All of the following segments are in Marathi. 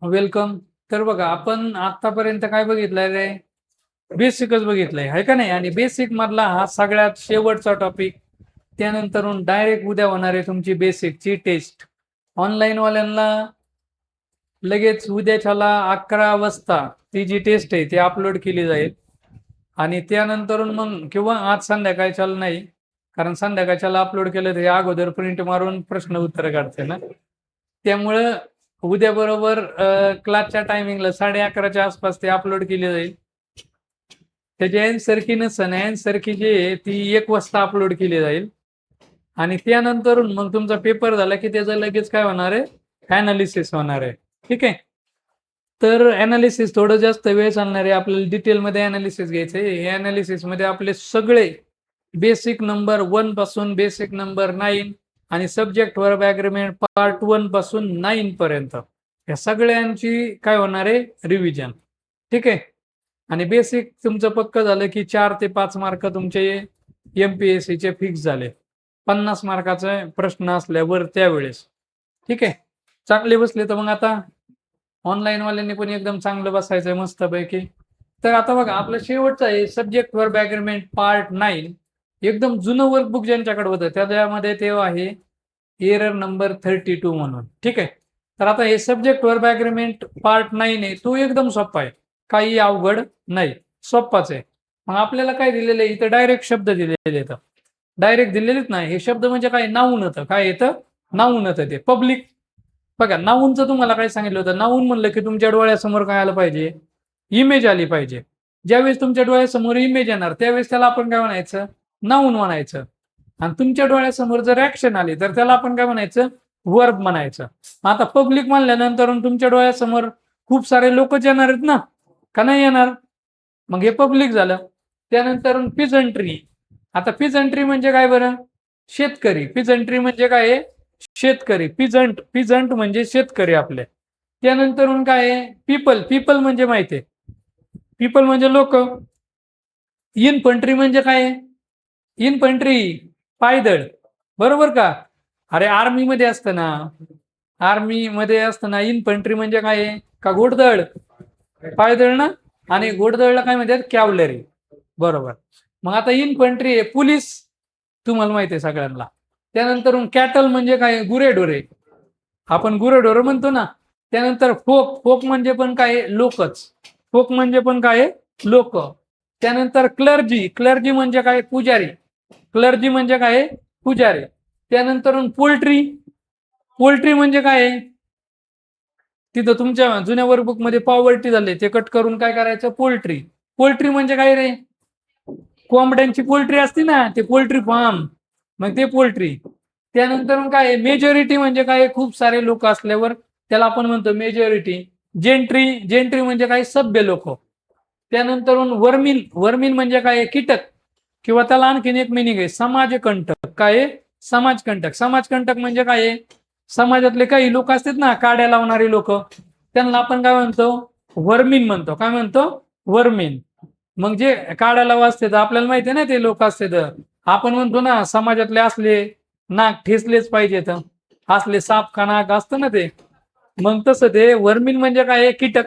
वेलकम. तर बघा, आपण आतापर्यंत काय बघितलंय रे? बेसिकच बघितलंय, आहे का नाही? आणि बेसिक मधला हा सगळ्यात शेवटचा टॉपिक. त्यानंतर डायरेक्ट उद्या होणार आहे तुमची बेसिकची टेस्ट. ऑनलाईन वाल्यांना लगेच उद्याच्याला 11 वाजता ती जी टेस्ट आहे ती अपलोड केली जाईल. आणि त्यानंतर मग किंवा आज संध्याकाळच्याला नाही, कारण संध्याकाळच्याला अपलोड केलं तरी अगोदर प्रिंट मारून प्रश्न उत्तर काढते ना. त्यामुळं उद्या बरोबर क्लासच्या टायमिंगला 11:30च्या आसपास ते अपलोड केली जाईल. त्याची अँसर की नसन अँसर की जी आहे ती 1 वाजता अपलोड केली जाईल. आणि त्यानंतर मग तुमचा पेपर झाला की त्याचं लगेच काय होणार आहे, अनालिसिस होणार आहे. ठीक आहे. तर अनालिसिस थोडं जास्त वेळ चालणार आहे. आपल्याला डिटेलमध्ये अनालिसिस घ्यायचं आहे. हे अनालिसिस मध्ये आपले सगळे बेसिक नंबर 1 पासून बेसिक नंबर 9 आणि सब्जेक्ट वर्ब ॲग्रीमेंट पार्ट 1 पासून 9 पर्यंत या सगळ्यांची काय होणार आहे, रिव्हिजन. ठीक आहे. आणि बेसिक तुमचं पक्क झालं की 4 ते 5 मार्क तुमचे MPSC चे फिक्स झाले. 50 मार्काचा प्रश्न असल्यावर त्यावेळेस. ठीक आहे. चांगले बसले तर मग आता ऑनलाईन वाल्यांनी पण एकदम चांगलं बसायचंय मस्तपैकी. तर आता बघा, आपलं शेवटचं आहे सब्जेक्ट वर्ब ॲग्रीमेंट पार्ट 9. एकदम जुनं वर्कबुक ज्यांच्याकडे होतं त्यामध्ये ते आहे एरर नंबर 32 म्हणून. ठीक आहे. तर आता हे सब्जेक्ट वर्ब ॲग्रीमेंट पार्ट 9 आहे, तो एकदम सोपा आहे, काही अवघड नाही, सोपाच आहे. मग आपल्याला काय दिलेलं आहे इथं, डायरेक्ट शब्द दिलेले आहेत. डायरेक्ट दिलेलेच नाही हे शब्द, म्हणजे काय, नाऊन होतं. काय येतं? नाऊन होतं. ते पब्लिक. बघा, नाऊनचं तुम्हाला काय सांगितलं होतं? नाऊन म्हणलं की तुमच्या डोळ्यासमोर काय आलं पाहिजे, इमेज आली पाहिजे. ज्यावेळेस तुमच्या डोळ्यासमोर इमेज येणार त्यावेळेस त्याला आपण काय म्हणायचं, नाऊन म्हणायचं. आणि तुमच्या डोळ्यासमोर जर ऍक्शन आली तर त्याला आपण काय म्हणायचं, वर्ब म्हणायचं. आता पब्लिक म्हणल्यानंतर तुमच्या डोळ्यासमोर खूप सारे लोकच येणार आहेत ना, का नाही येणार? मग हे पब्लिक झालं. त्यानंतर पिजंट्री. आता पिजंट्री म्हणजे काय बरं? शेतकरी. पिजंट्री म्हणजे काय? शेतकरी. पिजंट म्हणजे शेतकरी आपले. त्यानंतर काय आहे? पीपल. पीपल म्हणजे माहिती आहे, पीपल म्हणजे लोक. इनफंट्री म्हणजे काय? इनफंट्री पायदळ. बरोबर का? अरे आर्मी मध्ये असतं ना, आर्मी मध्ये असतं ना. इनफंट्री म्हणजे काय? का घोडदळ, पायदळ ना. आणि घोडदळला काय म्हणतात? कॅव्हलरी. बरोबर. मग आता इनफंट्री आहे पोलीस, तुम्हाला माहिती आहे सगळ्यांना. त्यानंतर कॅटल म्हणजे काय? गुरेढोरे. आपण गुरेढोरे म्हणतो ना. त्यानंतर फोक. फोक म्हणजे पण काय? लोकच. फोक म्हणजे पण काय? लोक. त्यानंतर क्लर्जी. क्लर्जी म्हणजे काय? पुजारी. क्लर्जी म्हणजे काय? पुजारी. त्यानंतर पोल्ट्री. पोल्ट्री म्हणजे काय? तिथं तुमच्या जुन्या वर्कबुक मध्ये पॉवर्टी झाले, ते कट करून काय करायचं? पोल्ट्री. पोल्ट्री म्हणजे काय रे? कोंबड्यांची पोल्ट्री असते ना, ते पोल्ट्री फार्म, मग ते पोल्ट्री. त्यानंतर काय? मेजॉरिटी म्हणजे काय? खूप सारे लोक असल्यावर त्याला आपण म्हणतो मेजॉरिटी. जेंट्री. जेंट्री म्हणजे काय? सभ्य लोक. त्यानंतर वर्मिन. वर्मिन म्हणजे काय? कीटक. किंवा त्याला आणखीन एक मिनिंग आहे, समाजकंटक. काय? समाजकंटक. समाजकंटक म्हणजे काय? समाजातले काही लोक असतात ना, काड्या लावणारे लोक, त्यांना आपण काय म्हणतो? वर्मिन म्हणतो. काय म्हणतो? वर्मिन. मग जे काड्याला वाचते, आपल्याला माहिती आहे ना ते लोक असते, तर आपण म्हणतो ना समाजातले असले नाक ठेचलेच पाहिजेत, असले साप का नाक असतं ना ते. मग तसं ते वर्मिन म्हणजे काय? कीटक.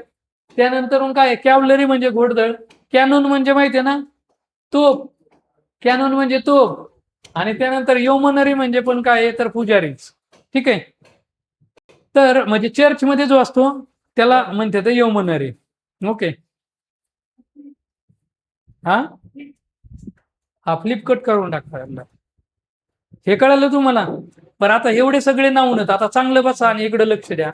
त्यानंतर काय? कॅव्हलरी म्हणजे घोडदळ. कॅनून म्हणजे माहितीये ना, तोप. कॅनून म्हणजे तोप. आणि त्यानंतर योमनरी म्हणजे पण काय? तर पुजारीच. ठीक आहे. तर म्हणजे चर्च मध्ये जो असतो त्याला म्हणते तर योमनरी. ओके. हा हा फ्लिप कट करून टाकता. हे कळलं तुम्हाला? पण आता एवढे सगळे नाऊन आहेत. आता चांगलं बसा आणि इकडे लक्ष द्या.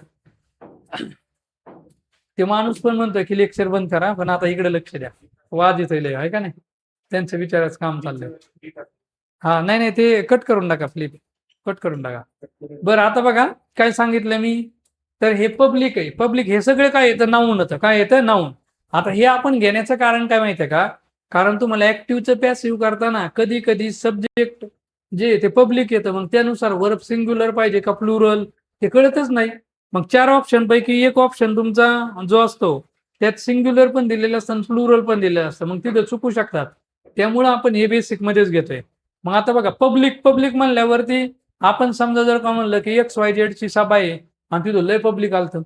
ते माणूस पण म्हणतोय की लेक्चर बंद करा, पण आता इकडे लक्ष द्या. वाद येतोय आहे का नाही? त्यांचं विचारायचं काम चाललंय. हा नाही नाही, ते कट करून टाका, फ्लिप कट करून टाका. बरं, आता बघा काय सांगितलं मी. तर हे पब्लिक आहे. पब्लिक हे सगळे काय येतं? नाऊन होतं. काय येतं? नाऊन. आता हे आपण घेण्याचं कारण काय माहितीये का? कारण तुम्हाला ऍक्टिव्हचं पॅसिव्ह करताना कधी कधी सब्जेक्ट जे ते पब्लिक येतं, मग त्यानुसार वर्ब सिंग्युलर पाहिजे का प्लुरल हे कळतच नाही. मग 4 ऑप्शन पैकी एक ऑप्शन तुमचा जो असतो त्यात सिंग्युलर पण दिलेलं असतं आणि प्लुरल पण दिलेलं असतं, मग तिथं चुकू शकतात. त्यामुळे आपण हे बेसिक मध्येच घेतोय. मग आता बघा, पब्लिक. पब्लिक म्हणल्यावरती आपण समजा जर का म्हणलं की XYZ ची सभा आहे आणि तिथं लय पब्लिक आलतं,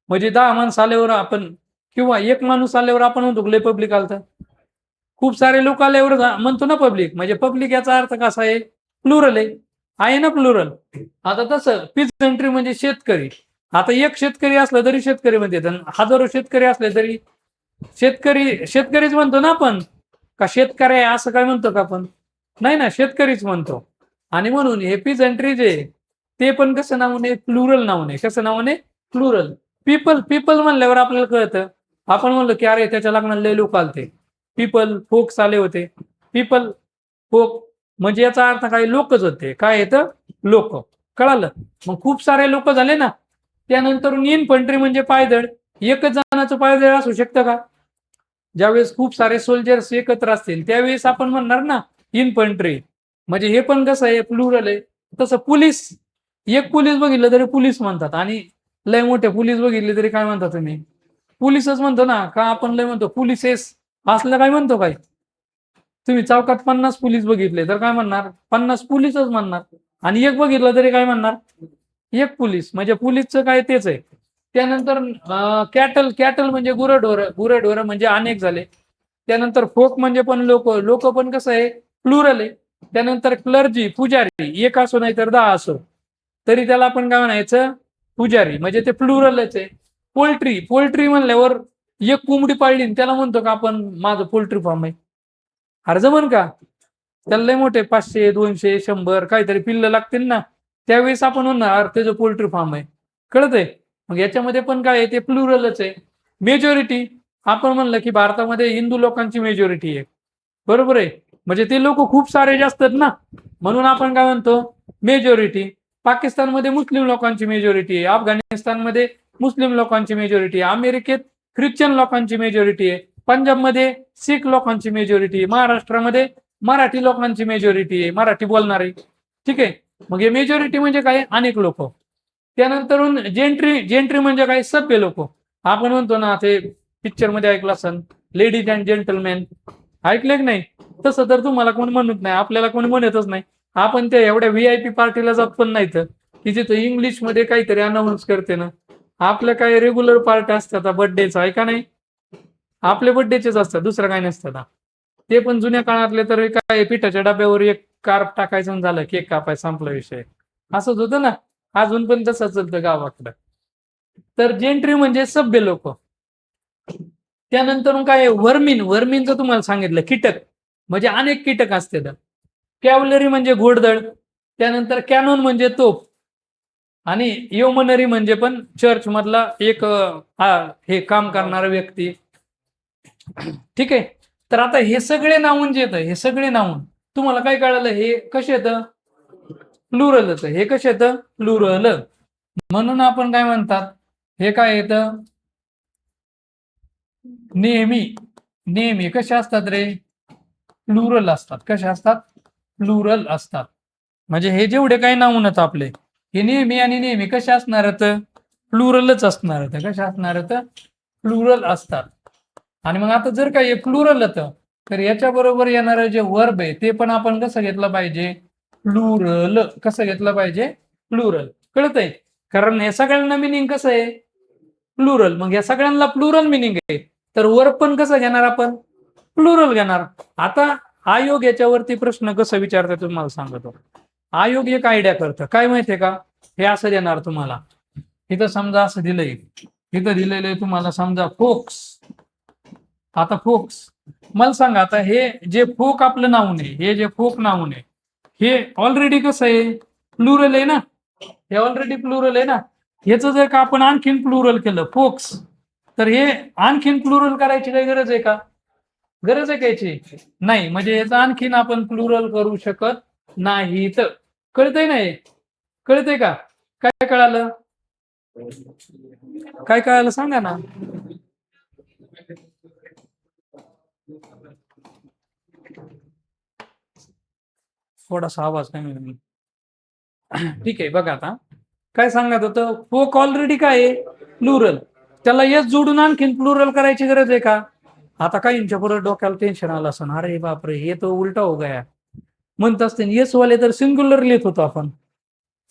म्हणजे 10 माणसं आल्यावर आपण किंवा एक माणूस आल्यावर आपण म्हणतो लय पब्लिक आलतं. खूप सारे लोक आल्यावर म्हणतो ना पब्लिक, म्हणजे पब्लिक याचा अर्थ कसा आहे, प्लुरल आहे ना प्लुरल. आता तसं पीजंट्री म्हणजे शेतकरी. आता एक शेतकरी असला तरी शेतकरी म्हणते, हजारो शेतकरी असले तरी शेतकरीच म्हणतो ना आपण. का शेतकरी आहे असं काय म्हणतो का आपण? नाही ना, शेतकरीच म्हणतो. आणि म्हणून हे पीजंट्री जे ते पण कसं नावाने, प्लुरल नावाने. कसं नावाने? प्लुरल. पीपल म्हणल्यावर आपल्याला कळतं. आपण म्हणलो की अरे त्याच्या लग्नाला लय लोक आलते, पीपल फोक्स आले होते. पीपल फोक म्हणजे याचा अर्थ काय, लोकच होते. काय येतं? लोक. कळालं? मग खूप सारे लोक झाले ना. त्यानंतर इन्फंट्री म्हणजे पायदळ. एकच जणांचं पायदळ असू शकतं का? ज्यावेळेस खूप सारे सोल्जर्स एकत्र असतील त्यावेळेस आपण म्हणणार ना इन्फंट्री. म्हणजे हे पण कसं आहे, प्लुरल आहे. तसं पोलीस, एक पोलीस बघितलं तरी पोलीस म्हणतात, आणि लय मोठे पोलीस बघितले तरी काय म्हणतात तुम्ही? पोलीसच म्हणतो ना. का आपण लय म्हणतो पोलिसेस असलं काय म्हणतो काय? तुम्ही चौकात 50 पोलीस बघितले तर काय म्हणणार? 50 पोलीसच म्हणणार. आणि एक बघितलं तरी काय म्हणणार? एक पोलीस. म्हणजे पोलीसचं काय तेच आहे. त्यानंतर कॅटल म्हणजे गुरढोर म्हणजे अनेक झाले. त्यानंतर फोक म्हणजे पण लोक पण कसं आहे, प्लुरल आहे. त्यानंतर क्लर्जी पुजारी, एक असो नाही तर 10 असो तरी त्याला आपण काय म्हणायचं, पुजारी. म्हणजे ते प्लुरलच आहे. पोल्ट्री म्हणल्यावर एक कोंबडी पाळली त्याला म्हणतो का आपण माझं पोल्ट्री फार्म आहे? अरे जमन का? त्याला लय मोठे 500 200 100 काहीतरी पिल्लं लागतील ना, त्यावेळेस आपण म्हणणार त्याचं पोल्ट्री फार्म आहे. कळतंय? मग याच्यामध्ये पण काय आहे, ते प्लुरलच आहे. मेजॉरिटी आपण म्हणलं की भारतामध्ये हिंदू लोकांची मेजॉरिटी आहे, बरोबर आहे. म्हणजे ते लोक खूप सारे जास्त आहेत ना, म्हणून आपण काय म्हणतो, मेजॉरिटी. पाकिस्तानमध्ये मुस्लिम लोकांची मेजॉरिटी आहे, अफगाणिस्तानमध्ये मुस्लिम लोकांची मेजॉरिटी आहे, अमेरिकेत ख्रिश्चन लोकांची मेजॉरिटी आहे, पंजाबमध्ये शीख लोकांची मेजॉरिटी आहे, महाराष्ट्रामध्ये मराठी लोकांची मेजॉरिटी आहे, मराठी बोलणारे. ठीक आहे. मग हे मेजॉरिटी म्हणजे काय, अनेक लोक. त्यानंतर जेंट्री म्हणजे काय, सभ्य लोक. आपण म्हणतो ना, ते पिक्चर मध्ये ऐकलं असेल, लेडीज अँड जेंटलमॅन. ऐकले की नाही? तसं तर तुम्हाला कोणी म्हणत नाही, आपल्याला कोणी म्हणतच नाही. आपण त्या एवढ्या VIP पार्टीला जात पण नाही तर की जिथं इंग्लिश मध्ये काहीतरी अनाऊन्स करते ना. आपलं काय रेग्युलर पार्ट असतात बर्थडेचा, आहे का नाही? आपले बर्थडेचेच असतात, दुसरं काय नसतं. ते पण जुन्या काळातले तर काय, पिठाच्या डब्यावर एक कार्प टाकायचं झालं, केक कापाय, संपला विषय. असंच होतं ना. अजून पण तसंच चालतं गावाकडं. तर जेंट्री म्हणजे सभ्य लोक. त्यानंतर काय, वर्मीनचं तुम्हाला सांगितलं, कीटक. म्हणजे अनेक कीटक असतात. कॅव्हलरी म्हणजे घोडदळ. त्यानंतर कॅनॉन म्हणजे तोफ. आणि योमनरी म्हणजे पण चर्च मधला एक हे काम करणारा व्यक्ती. ठीक आहे. तर आता हे सगळे नाऊन जे येतं, हे सगळे नाऊन तुम्हाला काय कळालं, हे कसे येतं, प्लुरलच. हे कसे येतं, प्लुरल. म्हणून आपण काय म्हणतात, हे काय येतं, नेहमी कसे असतात रे, प्लुरल असतात. कसे असतात, प्लुरल असतात. म्हणजे हे जेवढे काही नाऊन आहेत आपले, हे नेहमी कसे असणार आहेत, प्लुरलच असणार आहेत. कसे असणार आहेत, प्लुरल असतात. आणि मग आता जर काही प्लुरल होतं तर याच्या बरोबर येणारं जे वर्ब आहे ते पण आपण कसं घेतलं पाहिजे, प्लुरल. कसं घेतलं पाहिजे, प्लुरल. कळतंय? कारण या सगळ्यांना मिनिंग कसं आहे, प्लुरल. मग या सगळ्यांना प्लुरल मिनिंग आहे, तर वर्ब पण कसं घेणार आपण, प्लुरल घेणार. आता आयोग याच्यावरती प्रश्न कसं विचारतात तुम्हाला सांगतो. आयोग एक आयडिया करतं, काय माहितीये का, हे असं देणार तुम्हाला. इथं समजा असं दिलंय, इथं दिलेलं आहे तुम्हाला समजा फोक्स. आता फोक्स मला सांगा, आता हे जे फोक आपलं नाऊन आहे, हे जे फोक नाऊन आहे, हे ऑलरेडी कसं आहे, प्लुरल आहे ना. हे ऑलरेडी प्लुरल आहे ना. ह्याचं जर का आपण आणखीन प्लुरल केलं, फोक्स, तर हे आणखीन प्लुरल करायची काही गरज आहे का? गरज आहे कायची नाही. म्हणजे याचं आणखीन आपण प्लुरल करू शकत नाही. तर कळतंय नाही, कळतंय का? काय कळालं, काय कळालं सांगा ना. थोडासा आवाज कमी. ठीक आहे. बघा आता काय सांगत होतं, फोक ऑलरेडी काय आहे, प्लुरल. त्याला यस जोडून आणखीन प्लुरल करायची गरज आहे का? आता काहींच्या बरोबर डोक्याला टेन्शन आलं असं, अरे बापरे हे तो उलटा हो गया. म्हणत असते येस वाले तर सिंग्युलर लिहित होतो आपण,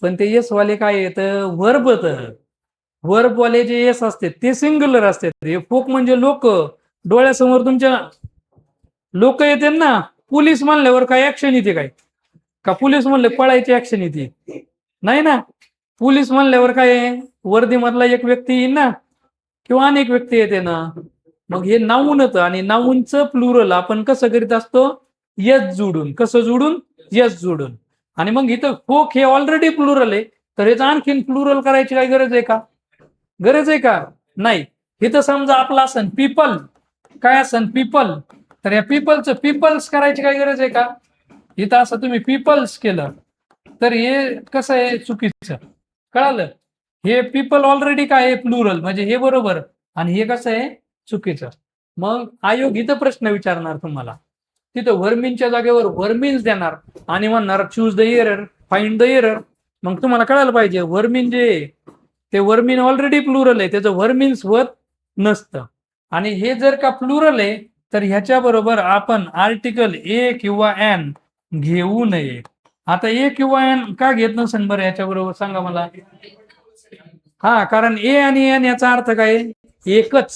पण ते येस वाले काय येतं, वर्ब होतं. वर्बवाले जे एस असते ते सिंग्युलर असते. हे फोक म्हणजे लोक, डोळ्यासमोर तुमच्या लोक येते ना. पोलीस म्हणल्यावर काय ऍक्शन येते काय? का पोलीस म्हणले पळायची ऍक्शन येते? नाही ना. पोलीस म्हणल्यावर काय वर्दीमधला एक व्यक्ती येईल ना, किंवा अनेक व्यक्ती येते ना. मग हे नाऊन होतं, आणि नाऊनचं प्लुरल आपण कसं करीत असतो? यस जोडून. कसं जोडून? यस जोडून. आणि मग इथं फोक हे ऑलरेडी प्लुरल आहे, तर याचं आणखीन प्लुरल करायची काय गरज आहे का? गरज आहे का? नाही. इथं समजा आपला असन पीपल, काय असन पीपल, तर या पीपलचं पीपल्स करायची काय गरज आहे का? इथं असं तुम्ही पीपल्स केलं तर हे कसं आहे? चुकीचं. कळालं? हे पीपल ऑलरेडी काय आहे? प्लुरल, म्हणजे हे बरोबर, आणि हे कसं आहे? चुकीचं. मग आयोग इथं प्रश्न विचारणार तुम्हाला, तिथं वर्मिनच्या जागेवर वर्मिन्स देणार आणि म्हणणार choose the error, find the error. मग तुम्हाला कळायला पाहिजे वर्मिन जे ते वर्मिन ऑलरेडी प्लुरल आहे, त्याचं वर्मिन्स होत नसतं. आणि हे जर का प्लुरल आहे तर ह्याच्या बरोबर आपण आर्टिकल ए किंवा एन घेऊ नये. आता ए किंवा एन का घेत नसेल बरं याच्या बरोबर, सांगा मला. हा, कारण ए आणि एन याचा अर्थ काय? एकच,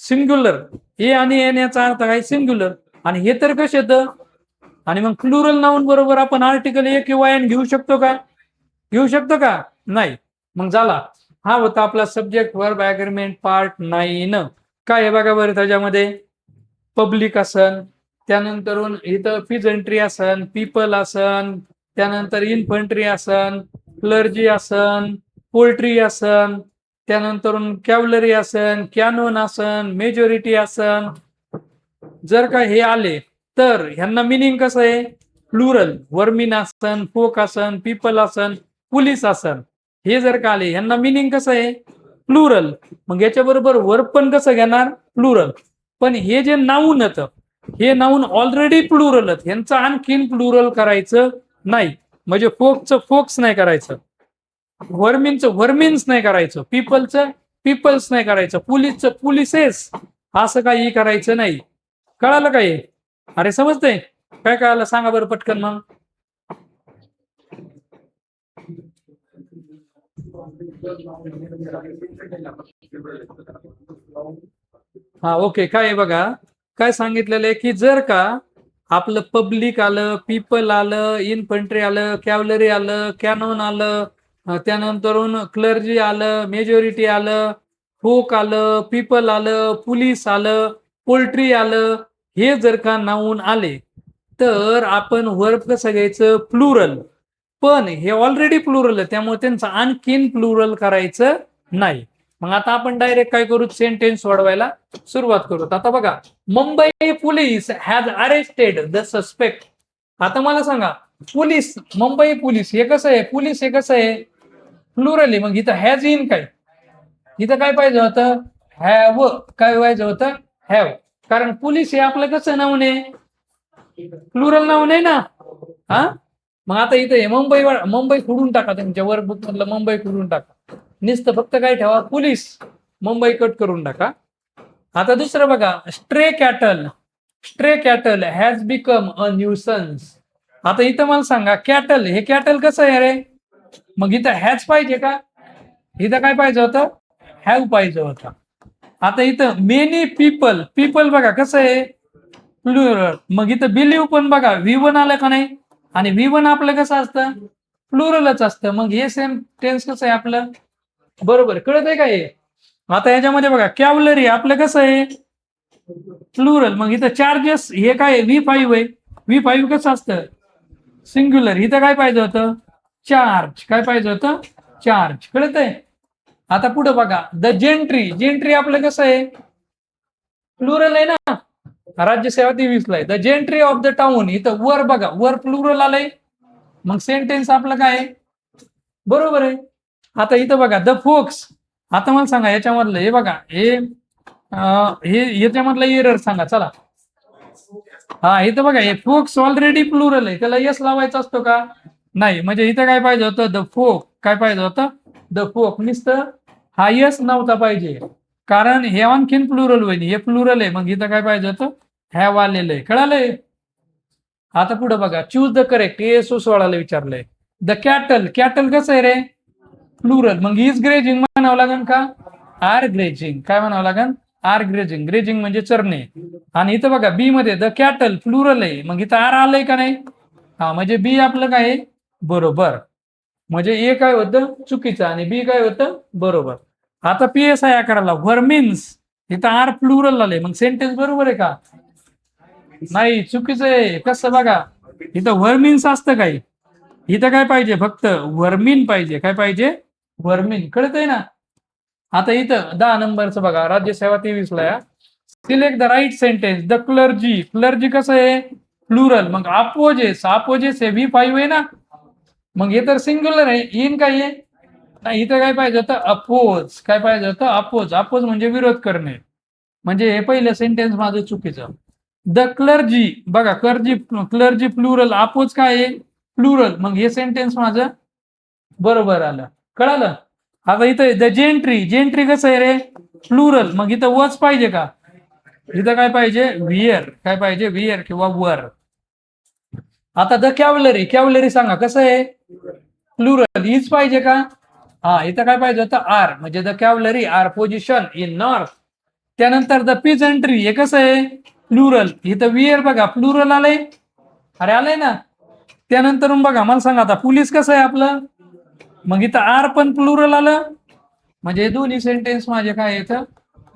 सिंग्युलर. ए आणि एन याचा अर्थ काय? सिंग्युलर. आणि हे तर कसं येतं? आणि मग प्लुरल नाऊन बरोबर आपण आर्टिकल ए किंवा एन घेऊ शकतो का? घेऊ शकतो का? नाही. मग झाला. हा होता आपला सब्जेक्ट वर्ब ऍग्रीमेंट पार्ट 9. काय आहे बघा बरं त्याच्यामध्ये? पब्लिक असन, त्यानंतर इथं फिजंट्री असन, पीपल असन, त्यानंतर इन्फंट्री असन, क्लर्जी असन, पोल्ट्री असन, त्यानंतर कॅव्हलरी असन, कॅनोन असन, मेजॉरिटी असन. जर का हे आले तर ह्यांना मिनिंग कसं आहे? प्लुरल. वर्मिन असन, फोक असन, पीपल असन, पोलीस असन, हे जर का आले ह्यांना मिनिंग कसं आहे? प्लुरल. मग याच्या बरोबर वर्ब पण कसं घेणार? प्लुरल. पण हे जे नाऊन होतं, हे नाऊन ऑलरेडी प्लुरल, ह्यांचं आणखीन प्लुरल करायचं नाही. म्हणजे फोकचं फोक्स नाही करायचं, वर्मिनचं वर्मिन्स नाही करायचं, पीपलचं पीपल्स नाही करायचं, पोलीसचं पोलिसेस असं काही करायचं नाही. कळालं काय? अरे समजतंय काय? कळालं सांगा बरं पटकन मग. हा, ओके. काय आहे बघा, काय सांगितलेलं आहे की जर का आपलं पब्लिक आलं, पीपल आलं, इन्फंट्री आलं, कॅव्हलरी आलं, कॅनॉन आलं, त्यानंतरून क्लर्जी आलं, मेजॉरिटी आलं, फोक आलं, पीपल आलं, पोलीस आलं, पोल्ट्री आलं, हे जर का नाऊन आले तर आपण वर्ब कसं घ्यायचं? प्लुरल. पण हे ऑलरेडी प्लुरल आहे, त्यामुळे त्यांचं आणखीन प्लुरल करायचं नाही. मग आता आपण डायरेक्ट काय करू? सेंटेन्स सोडवायला सुरुवात करू. आता बघा, Mumbai police has arrested the suspect. आता मला सांगा, पोलीस, मुंबई पोलीस हे कसं आहे? पोलीस हे कसं आहे? प्लुरल आहे. मग इथं हॅज इन काय? इथं काय पाहिजे होतं? हॅव. काय पाहिजे होतं? हॅव. कारण पोलीस हे आपलं कसं नाऊन आहे? प्लुरल नाऊन आहे ना. हा, मग आता इथे मुंबई, मुंबई खोडून टाका, तुमच्या वर्क बुक मधलं मुंबई खोडून टाका, नुसतं फक्त काय ठेवा? पोलीस. मुंबई कट करून टाका. आता दुसरं बघा, stray cattle. Stray cattle has become a nuisance. आता इथं मला सांगा, कॅटल हे कॅटल कसं आहे रे? मग इथं हॅज पाहिजे का? इथं काय पाहिजे होतं? हॅव पाहिजे होतं. आता इथं मेनी पीपल, पीपल बघा कसं आहे? प्लुरल. मग इथं बिलीव्ह पण बघा, V1 आलं का नाही? आणि V1 आपलं कसं असतं? प्लुरलच असतं. मग हे सेम टेन्स कसं आहे आपलं? बरोबर. कळत आहे का हे? आता याच्यामध्ये बघा, कॅव्हलरी आपलं कसं आहे? प्लुरल. मग इथं चार्जेस हे काय? V5 आहे. V5 कसं असतं? सिंग्युलर. इथं काय पाहिजे होतं? चार्ज. काय पाहिजे होतं? चार्ज. कळत आहे? आता पुढे बघा, द जेंट्री. जेंट्री आपलं कसं आहे? प्लुरल आहे ना. राज्यसेवा 23 आहे. The gentry of the town. इथं वर बघा, वर प्लुरल आलंय. मग सेंटेन्स आपलं काय आहे? बरोबर आहे. आता इथं बघा, द फोक्स. आता मला सांगा याच्यामधलं हे बघा, हे याच्यामधलं एरर सांगा चला. हा, इथं बघा, हे फोक्स ऑलरेडी प्लुरल आहे, त्याला यस लावायचा असतो का? नाही. म्हणजे इथं काय पाहिजे होतं? The folk. काय पाहिजे होतं? The folk. नुसतं हा यस नव्हता पाहिजे, कारण हे आणखीन प्लुरल होईल. हे प्लुरल आहे, मग इथं काय पाहिजे होतं? हॅव आलेलं आहे. कळालंय? आता पुढे बघा, चूज द करेक्ट. हे 16 विचारलंय. The cattle. कॅटल कसं आहे रे? प्लुरल, मग इज ग्रेजिंग म्हणावं लागेल का, आर ग्रेजिंग, काय म्हणावं लागेल, आर ग्रेजिंग, ग्रेजिंग म्हणजे चरणे. आणि इथं बघा बी मध्ये द कॅटल प्लुरल आहे, मग इथं आर आलंय का नाही, हा म्हणजे बी आपलं काय आहे बरोबर, म्हणजे ए काय होतं चुकीचं आणि बी काय होतं बरोबर. आता PSI करायला व्हर्मिन्स, इथं आर प्लुरल आले, मग सेंटेन्स बरोबर आहे का, नाही चुकीचं आहे. कसं बघा, इथं व्हर्मिन्स असतं काय, इथं काय पाहिजे फक्त वर्मिन पाहिजे, काय पाहिजे वर्मिन, कळतंय ना. आता इथं 10 नंबरचं बघा, राज्यसेवा 23 ला, select the right sentence, the clergy, clergy कसं आहे प्लुरल, मग अपोजेस, अपोजेस हे V5 आहे ना, मग हे तर सिंग्युलर आहे, इन काय आहे, नाही इथं काय पाहिजे होतं अपोज, काय पाहिजे होतं अपोज, अपोज म्हणजे विरोध करणे, म्हणजे हे पहिलं सेंटेन्स माझं चुकीचं. द क्लर्जी बघा, क्लर्जी, क्लर्जी प्लुरल, अपोज काय आहे प्लुरल, मग हे सेंटेन्स माझं बरोबर आलं, कळालं. आता इथं द जेंट्री, जेंट्री कसं आहे रे प्लुरल, मग इथं वच पाहिजे का, इथं काय पाहिजे वियर, काय पाहिजे वियर किंवा वर. आता द कॅव्हलरी, कॅव्हलरी सांगा कसं आहे प्लुरल, हीच पाहिजे का, हा इथं काय पाहिजे होतं आर, म्हणजे the cavalry are position in north. त्यानंतर द पिजंट्री, हे कसं आहे प्लुरल, इथं वियर बघा प्लुरल आलंय, अरे आलंय ना. त्यानंतर बघा मला सांगा आता पोलीस कसं आहे आपलं, मग इथं आर पण प्लुरल आलं, म्हणजे दोन्ही सेंटेन्स माझे काय येतं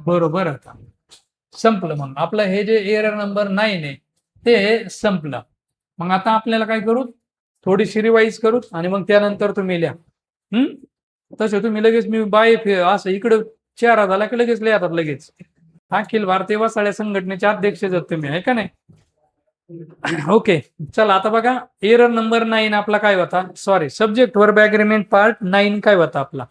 बरोबर आता. संपलं, मग आपलं हे जे एरर नंबर 9 आहे ते संपलं. मग आता आपल्याला काय करू, थोडीशी रिवाईज करू आणि मग त्यानंतर तुम्ही लिहा. तसे तुम्ही लगेच, मी बाय असं इकडं चेहरा झाला की लगेच लिहातात लगेच. अखिल भारतीय वसाळ्या संघटनेचे अध्यक्ष जर तुम्ही, आहे का नाही. ओके चला, आता बघा एरर नंबर 9 आपला काय होता, sorry subject verb agreement part 9 काय होता आपला.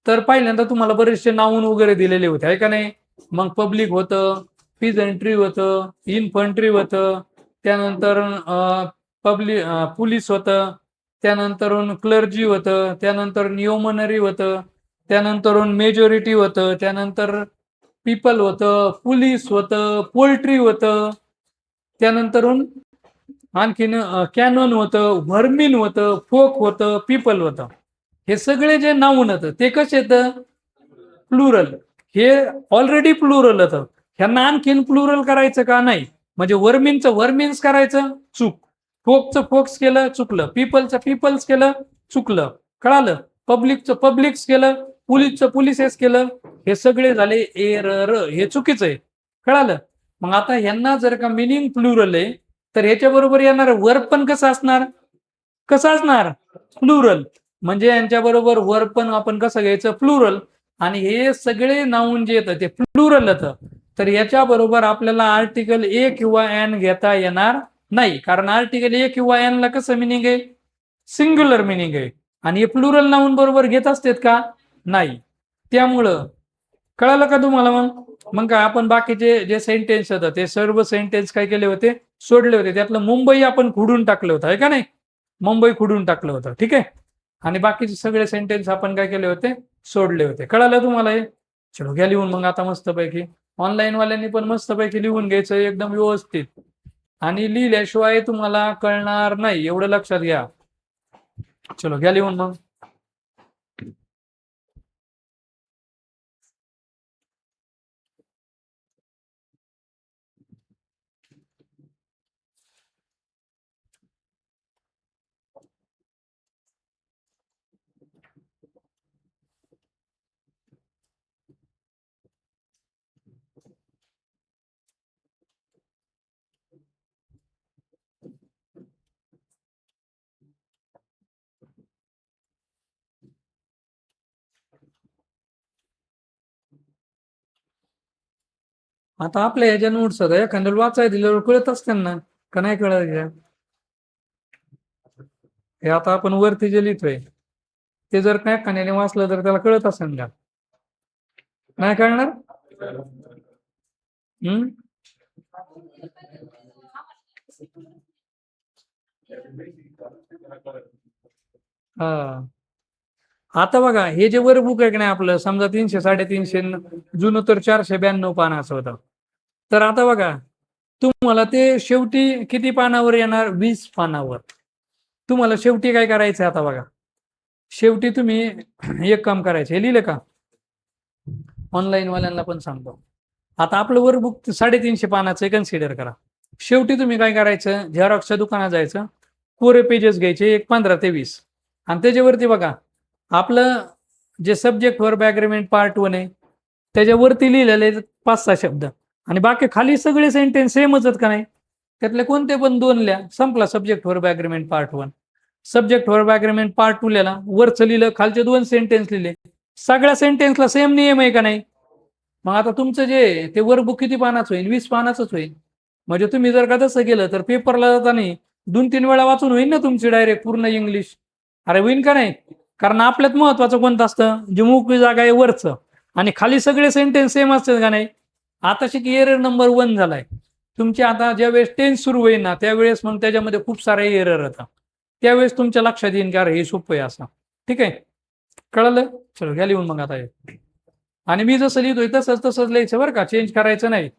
तर पहिल्यांदा तुम्हाला बरेचसे नाऊन वगैरे दिलेले होते, आहे का नाही. मग पब्लिक होतं, पिजंट्री होतं, इन्फंट्री होतं, त्यानंतर पब्लिक पोलीस होतं, त्यानंतर क्लर्जी होतं, त्यानंतर नियोमनरी होतं, त्यानंतर मेजॉरिटी होतं, त्यानंतर पीपल होतं, पोलीस होतं, पोल्ट्री होतं, त्यानंतर आणखीन कॅनॉन होतं, व्हर्मिन होतं, फोक होतं, पीपल होतं. हे सगळे जे नाऊन होतं ते कसे येतं प्लुरल, हे ऑलरेडी प्लुरल होतं, ह्यांना आणखीन प्लुरल करायचं का नाही, म्हणजे वर्मिनचं वर्मिन्स करायचं चूक, फोकचं फोक्स केलं चुकलं, पीपलचं पीपल्स केलं चुकलं, कळालं. पब्लिकचं पब्लिक्स केलं, पोलीसचं पोलिसेस केलं, हे सगळे झाले एरर, हे चुकीचं आहे, कळालं. मग आता ह्यांना जर का मिनिंग प्लुरल आहे तर ह्याच्या बरोबर येणार वर्ब पण कसं असणार, कसं असणार प्लुरल, म्हणजे यांच्या बरोबर वर्ब पण आपण कसं घ्यायचं प्लुरल. आणि हे सगळे नाऊन जे येतं ते प्लुरल येतं, तर याच्या बरोबर आपल्याला आर्टिकल ए किंवा एन घेता येणार नाही, कारण आर्टिकल ए किंवा एन ला कसं मिनिंग आहे सिंग्युलर मिनिंग आहे, आणि हे प्लुरल नाऊन बरोबर घेत असतात का नाही. त्यामुळं कळालं का तुम्हाला. मग काय आपण बाकीचे जे सेंटेन्स होतं ते सर्व सेंटेन्स काय केले होते सोडले होते, त्यातलं मुंबई आपण खुडून टाकलं होतं, आहे का नाही, मुंबई खुडून टाकलं होतं, ठीक आहे. आणि बाकीचे सगळे सेंटेन्स आपण काय केले होते सोडले होते, कळालं तुम्हाला हे. चलो घ्या लिहून मग आता मस्तपैकी, ऑनलाईन वाल्यांनी पण मस्तपैकी लिहून घ्यायचं एकदम व्यवस्थित, आणि लिहिल्याशिवाय तुम्हाला कळणार नाही, एवढं लक्षात घ्या. चलो घ्या लिहून मग. आता आपल्या ह्याच्या नोट्स होत्या, एखाद्याला वाचाय दिल्यावर कळत असतं ना का नाही कळत. हे आता आपण वरती जे लिहितोय ते जर काय एखाद्याने वाचलं तर त्याला कळत असेल का, नाही कळणार. हम्म हा, आता बघा हे जे वर बुक आहे की नाही आपलं, समजा 300 350, जुनं तर 492 पानाचं होतं. तर आता बघा तुम्हाला ते शेवटी किती पानावर येणार, 20 पानावर. तुम्हाला शेवटी काय करायचं आता बघा, शेवटी तुम्ही एक काम करायचं, हे लिहिलं का? ऑनलाईन वाल्यांना पण सांगतो. आता आपलं वर्कबुक 350 पानाचं कन्सिडर करा. शेवटी तुम्ही काय करायचं, झेरॉक्सच्या दुकानात जायचं, कोरे पेजेस घ्यायचे, एक 15 ते 20, आणि त्याच्यावरती बघा आपलं जे सब्जेक्ट वर्ब ॲग्रीमेंट पार्ट 1 आहे त्याच्यावरती लिहिलेले 5-6 शब्द, आणि बाकी खाली सगळे सेंटेन्स सेमच आहेत का नाही, त्यातले कोणते पण 2 लिहा, संपला subject verb agreement part 1. Subject verb agreement part 2 लिहिला, वरचं लिहिलं, खालचे 2 सेंटेन्स लिहिले, सगळ्या सेंटेन्सला सेम नियम आहे का नाही? मग आता तुमचं जे ते वर्कबुक किती पानाचं होईल? 20 पानाचंच होईल. म्हणजे तुम्ही जर का तसं केलं तर पेपरला जाताना 2-3 वेळा वाचून होईल ना तुमची डायरेक्ट पूर्ण इंग्लिश. अरे होईल का नाही? कारण आपल्यात महत्वाचं कोणतं असतं, जे मोकळी जागा आहे वरचं, आणि खाली सगळे सेंटेन्स सेम असतात का नाही? आता शिकी एरर नंबर 1 झालाय तुमची. आता ज्यावेळेस टेन्स सुरू होईल ना त्यावेळेस मग त्याच्यामध्ये खूप सारे एरर येतात, त्यावेळेस तुमच्या लक्षात येईल की अरे हे सोपं आहे असं. ठीक आहे, कळलं? चलो घ्या लिहून मग आता हे. आणि मी जसं लिहितोय तसंच लिहायचं बरं का, चेंज करायचं नाही.